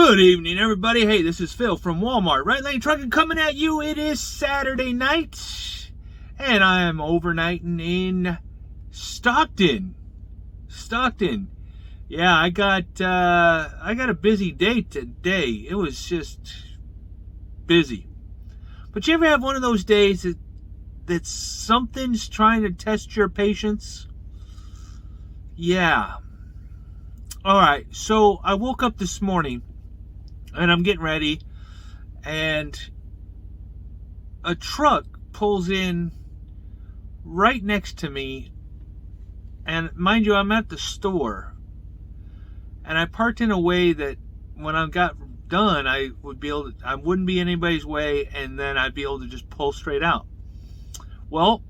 Good evening, everybody. Hey, this is Phil from Walmart. Right Lane Trucking coming at you. It is Saturday night, and I am overnighting in Stockton. Yeah, I got a busy day today. It was just busy. But you ever have one of those days that something's trying to test your patience? Yeah. All right. So I woke up this morning. And I'm getting ready, and a truck pulls in right next to me. And mind you, I'm at the store, and I parked in a way that when I got done, I wouldn't be in anybody's way, and then I'd be able to just pull straight out. Well,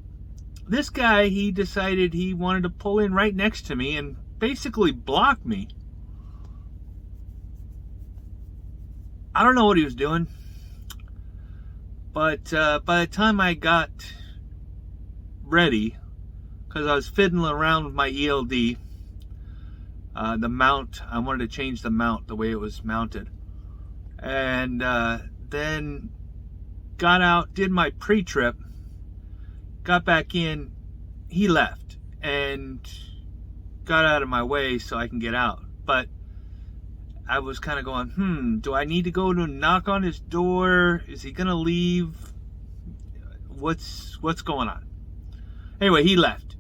this guy, he decided he wanted to pull in right next to me and basically block me. I don't know what he was doing, but by the time I got ready, because I was fiddling around with my ELD, the mount, I wanted to change the mount, the way it was mounted, and then got out, did my pre-trip, got back in, he left, and got out of my way so I can get out, but I was kind of going, do I need to go to knock on his door? Is he gonna leave? What's going on? Anyway, he left.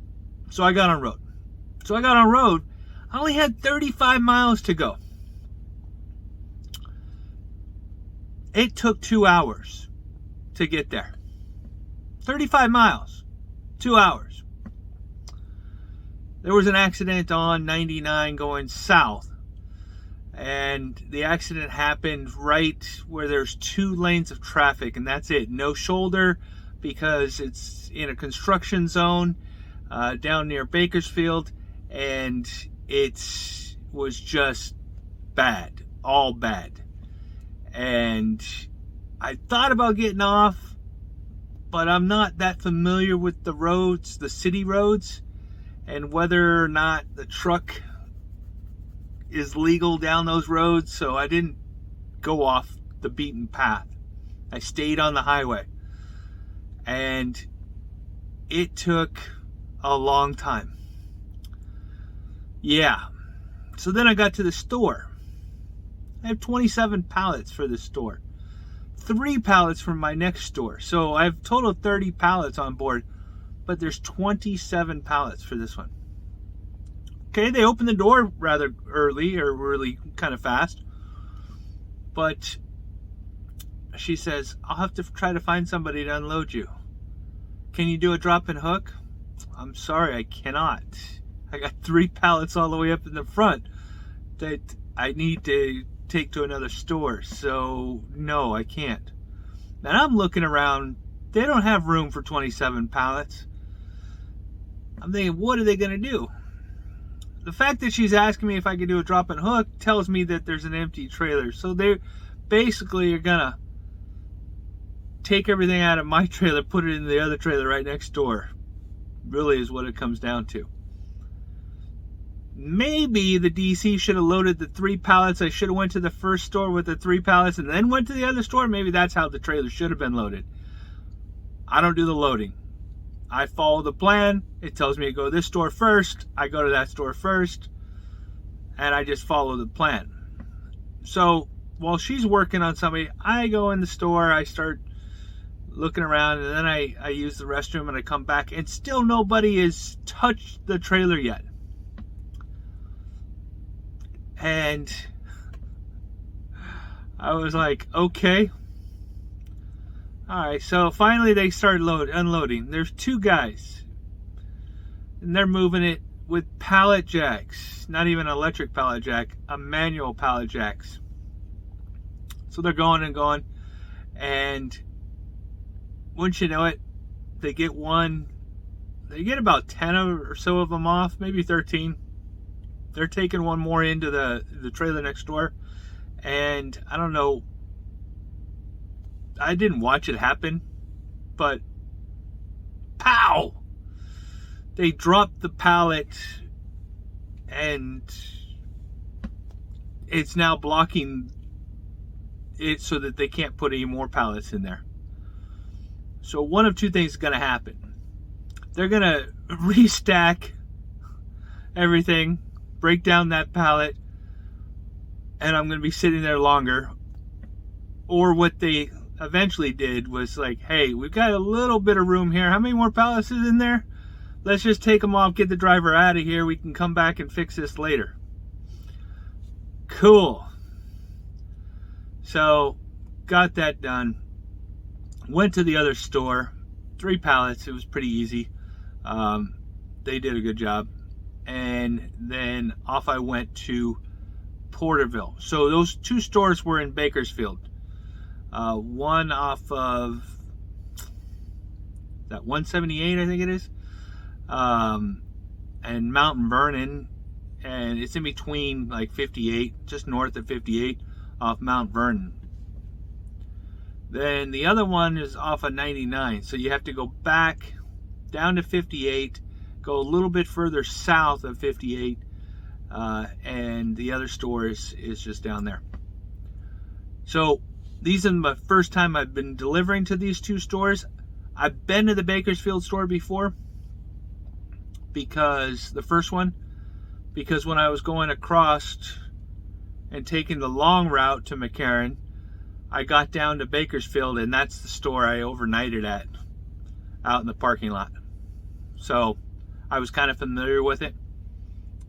So I got on road. I only had 35 miles to go. It took 2 hours to get there. 35 miles, 2 hours. There was an accident on 99 going south. And the accident happened right where there's 2 lanes of traffic, and that's it. No shoulder, because it's in a construction zone down near Bakersfield, and it was just bad, all bad. And I thought about getting off, but I'm not that familiar with the roads, the city roads, and whether or not the truck is legal down those roads, so I didn't go off the beaten path. I stayed on the highway, and it took a long time. Yeah. So then I got to the store. I have 27 pallets for this store, 3 pallets from my next store, so I have total 30 pallets on board, but there's 27 pallets for this one. Okay, they opened the door rather early, or really kind of fast. But she says, I'll have to try to find somebody to unload you. Can you do a drop and hook? I'm sorry, I cannot. I got 3 pallets all the way up in the front that I need to take to another store. So, no, I can't. And I'm looking around. They don't have room for 27 pallets. I'm thinking, what are they going to do? The fact that she's asking me if I can do a drop and hook tells me that there's an empty trailer. So they basically are gonna take everything out of my trailer, put it in the other trailer right next door. Really is what it comes down to. Maybe the DC should have loaded the 3 pallets. I should have went to the first store with the 3 pallets and then went to the other store. Maybe that's how the trailer should have been loaded. I don't do the loading. I follow the plan. It tells me to go to this store first. I go to that store first. And I just follow the plan. So while she's working on somebody, I go in the store. I start looking around. And then I use the restroom. And I come back. And still nobody has touched the trailer yet. And I was like, okay. Alright, so finally they started unloading. There's 2 guys. And they're moving it with pallet jacks. Not even an electric pallet jack, a manual pallet jacks. So they're going and going. And wouldn't you know it, they get about 10 or so of them off, maybe 13. They're taking one more into the trailer next door. And I don't know, I didn't watch it happen, but pow! They dropped the pallet and it's now blocking it so that they can't put any more pallets in there. So one of two things is going to happen. They're going to restack everything, break down that pallet, and I'm going to be sitting there longer. Or what they eventually did was like, hey, we've got a little bit of room here. How many more pallets is in there? Let's just take them off, get the driver out of here. We can come back and fix this later. Cool. So, got that done. Went to the other store. 3 pallets. It was pretty easy. They did a good job. And then off I went to Porterville. So those 2 stores were in Bakersfield. One off of that 178, I think it is. And Mount Vernon, and it's in between like 58, just north of 58 off Mount Vernon. Then the other one is off of 99, so you have to go back down to 58, go a little bit further south of 58, and the other store is just down there. So these are my first time I've been delivering to these 2 stores. I've been to the Bakersfield store before, because the first one, because when I was going across and taking the long route to McCarran, I got down to Bakersfield, and that's the store I overnighted at out in the parking lot. So I was kind of familiar with it.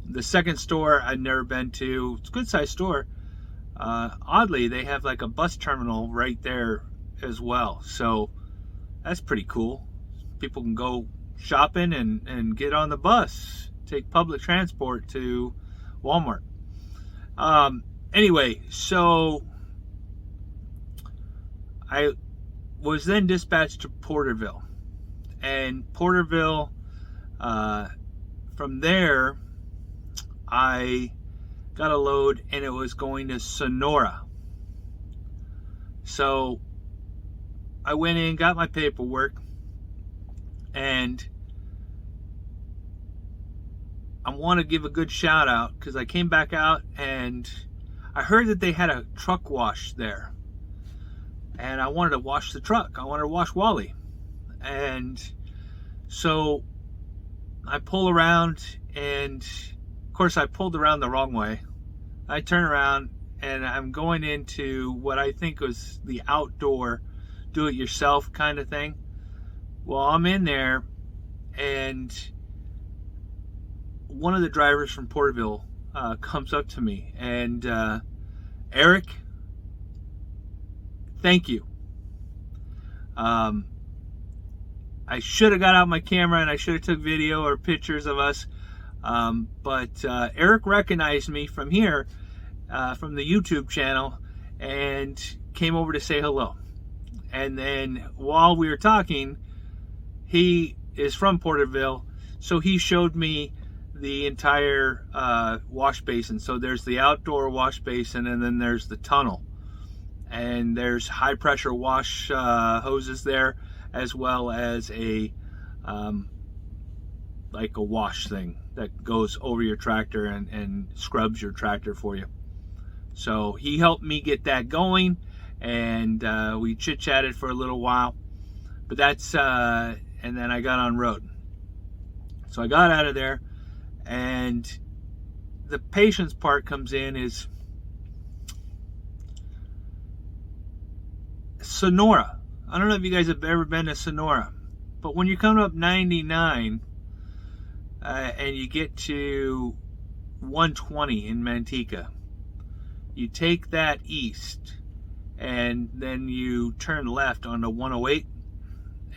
The second store I'd never been to. It's a good sized store. Oddly, they have like a bus terminal right there as well. So that's pretty cool. People can go shopping and get on the bus, take public transport to Walmart. Anyway, so I was then dispatched to Porterville, and Porterville, from there I got a load, and it was going to Sonora. So I went in, got my paperwork, and I want to give a good shout out because I came back out and I heard that they had a truck wash there, and I wanted to wash the truck. I wanted to wash Wally. And so I pull around, and of course I pulled around the wrong way. I turn around and I'm going into what I think was the outdoor do-it-yourself kind of thing. Well, I'm in there, and one of the drivers from Porterville comes up to me, and Eric, thank you. I should have got out my camera and I should have took video or pictures of us, but Eric recognized me from here, from the YouTube channel, and came over to say hello. And then while we were talking, he is from Porterville, so he showed me the entire wash basin. So there's the outdoor wash basin, and then there's the tunnel, and there's high pressure wash hoses there, as well as a like a wash thing that goes over your tractor and scrubs your tractor for you. So he helped me get that going, and we chit-chatted for a little while, but that's and then I got on road. So I got out of there, and the patience part comes in is Sonora. I don't know if you guys have ever been to Sonora, but when you're coming up 99 and you get to 120 in Manteca, you take that east, and then you turn left onto 108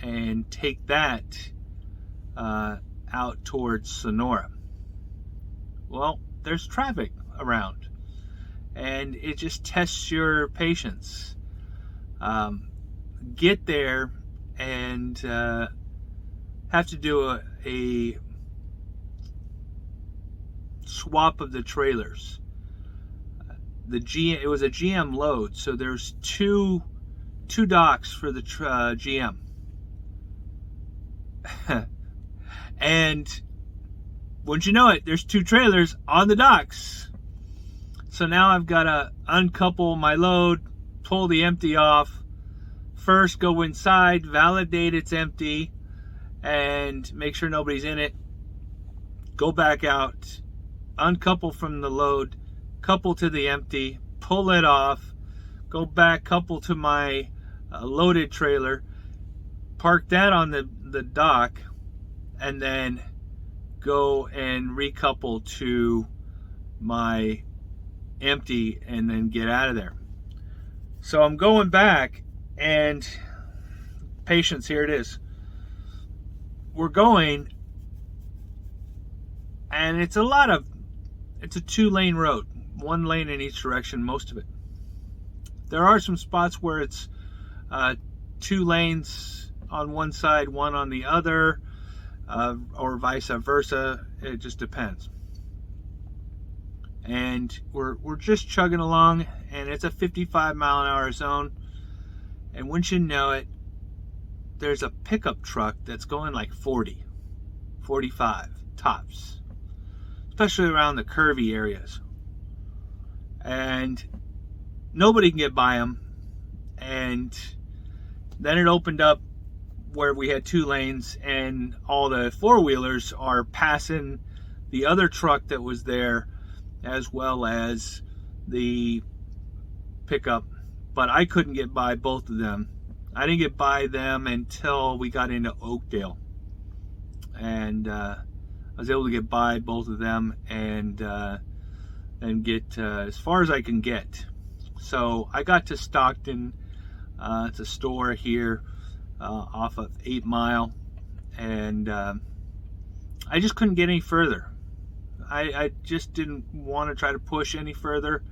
and take that out towards Sonora. Well, there's traffic around, and it just tests your patience. Get there and have to do a swap of the trailers. It was a GM load, so there's two docks for the GM. And wouldn't you know it, there's 2 trailers on the docks. So now I've got to uncouple my load, pull the empty off. First, go inside, validate it's empty, and make sure nobody's in it. Go back out, uncouple from the load, couple to the empty, pull it off, go back, couple to my loaded trailer, park that on the dock, and then go and recouple to my empty and then get out of there. So I'm going back, and patience, here it is. We're going, and it's a 2-lane road, 1 lane in each direction, most of it. There are some spots where it's 2 lanes on one side, 1 on the other, or vice versa. It just depends. And we're just chugging along, and it's a 55-mile-an-hour zone. And once you know it, there's a pickup truck that's going like 40, 45 tops, especially around the curvy areas. And nobody can get by them. And then it opened up where we had 2 lanes, and all the 4-wheelers are passing the other truck that was there, as well as the pickup. But I couldn't get by both of them. I didn't get by them until we got into Oakdale. And I was able to get by both of them and get as far as I can get. So I got to Stockton. It's a store here off of 8 Mile. And I just couldn't get any further. I just didn't want to try to push any further.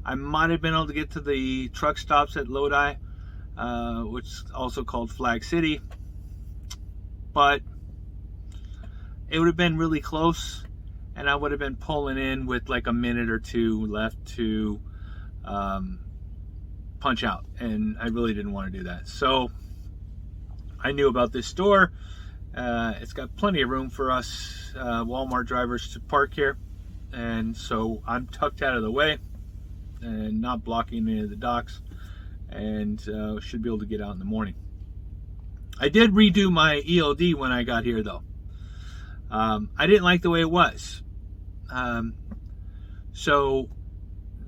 I might have been able to get to the truck stops at Lodi, which is also called Flag City, but it would have been really close, and I would have been pulling in with like a minute or 2 left to punch out, and I really didn't want to do that. So I knew about this store. It's got plenty of room for us Walmart drivers to park here, and so I'm tucked out of the way and not blocking any of the docks, and should be able to get out in the morning. I did redo my ELD when I got here, though. I didn't like the way it was. So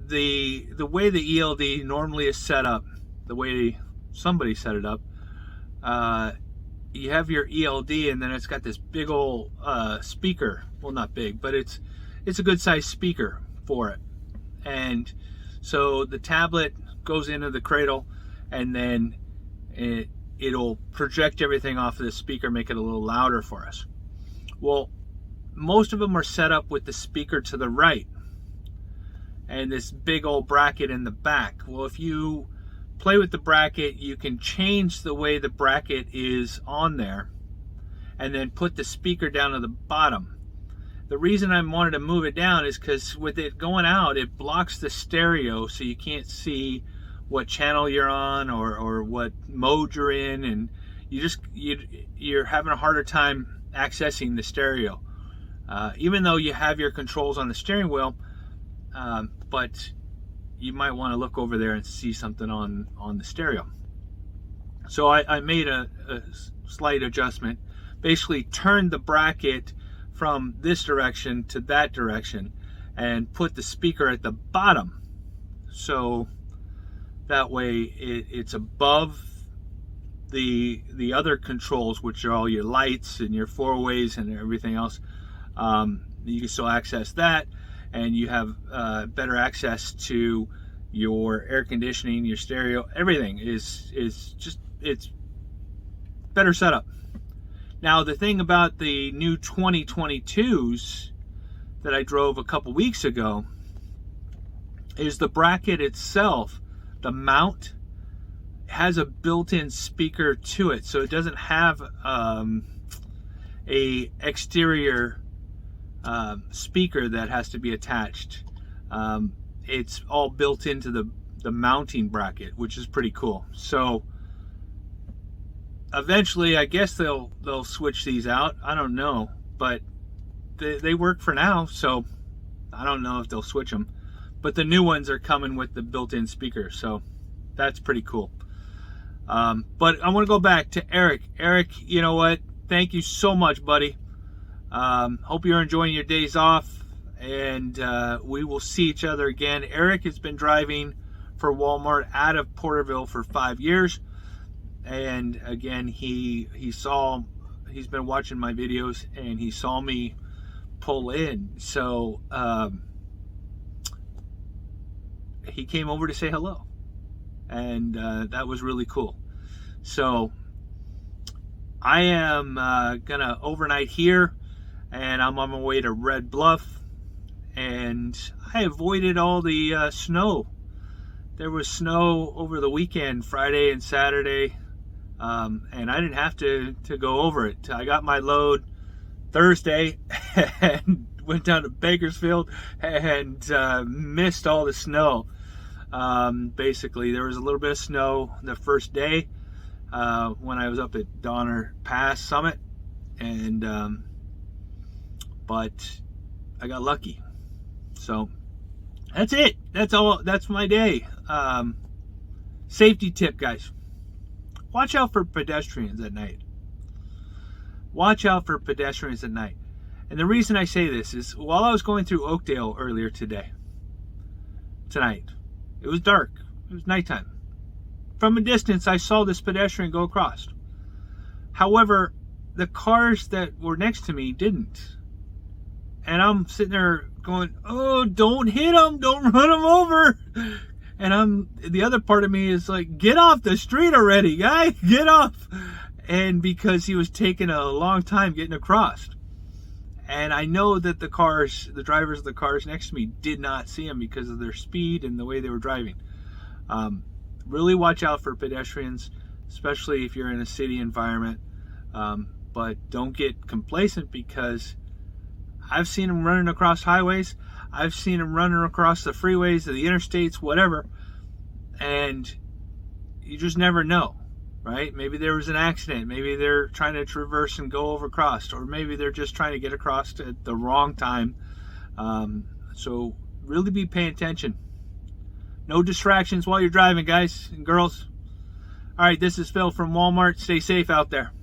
the way the ELD normally is set up, the way somebody set it up, you have your ELD, and then it's got this big old speaker. Well, not big, but it's a good sized speaker for it. And so the tablet goes into the cradle, and then it'll project everything off of the speaker, make it a little louder for us. Well, most of them are set up with the speaker to the right and this big old bracket in the back. Well, if you play with the bracket, you can change the way the bracket is on there and then put the speaker down to the bottom. The reason I wanted to move it down is because with it going out, it blocks the stereo, so you can't see what channel you're on or what mode you're in, and you're having a harder time accessing the stereo. Even though you have your controls on the steering wheel, but you might want to look over there and see something on the stereo. So I made a slight adjustment, basically turned the bracket from this direction to that direction and put the speaker at the bottom, so that way it's above the other controls, which are all your lights and your 4-ways and everything else. You can still access that, and you have better access to your air conditioning, your stereo. Everything is just, it's better setup. Now, the thing about the new 2022s that I drove a couple weeks ago is the bracket itself, the mount, has a built-in speaker to it, so it doesn't have a exterior speaker that has to be attached. It's all built into the mounting bracket, which is pretty cool. So eventually, I guess they'll switch these out. I don't know, but they work for now, so I don't know if they'll switch them. But the new ones are coming with the built-in speaker, so that's pretty cool. But I want to go back to Eric. Eric, you know what? Thank you so much, buddy. Hope you're enjoying your days off, and we will see each other again. Eric has been driving for Walmart out of Porterville for 5 years, and again, he's been watching my videos, and he saw me pull in, so he came over to say hello, and that was really cool. So I am gonna overnight here, and I'm on my way to Red Bluff, and I avoided all the snow. There was snow over the weekend, Friday and Saturday, and I didn't have to go over it. I got my load Thursday and went down to Bakersfield and missed all the snow. Basically, there was a little bit of snow the first day when I was up at Donner Pass Summit, and but I got lucky. So that's it. That's all. That's my day. Safety tip, guys. Watch out for pedestrians at night. Watch out for pedestrians at night. And the reason I say this is while I was going through Oakdale earlier tonight, it was dark. It was nighttime. From a distance, I saw this pedestrian go across. However, the cars that were next to me didn't. And I'm sitting there going, oh, don't hit him. Don't run him over. And the other part of me is like, get off the street already, guy. Get off. And because he was taking a long time getting across. And I know that the drivers of the cars next to me did not see him because of their speed and the way they were driving. Really watch out for pedestrians, especially if you're in a city environment. But don't get complacent, because I've seen them running across highways. I've seen them running across the freeways, the interstates, whatever. And you just never know, right? Maybe there was an accident. Maybe they're trying to traverse and go across, or maybe they're just trying to get across at the wrong time. So really be paying attention. No distractions while you're driving, guys and girls. All right, this is Phil from Walmart. Stay safe out there.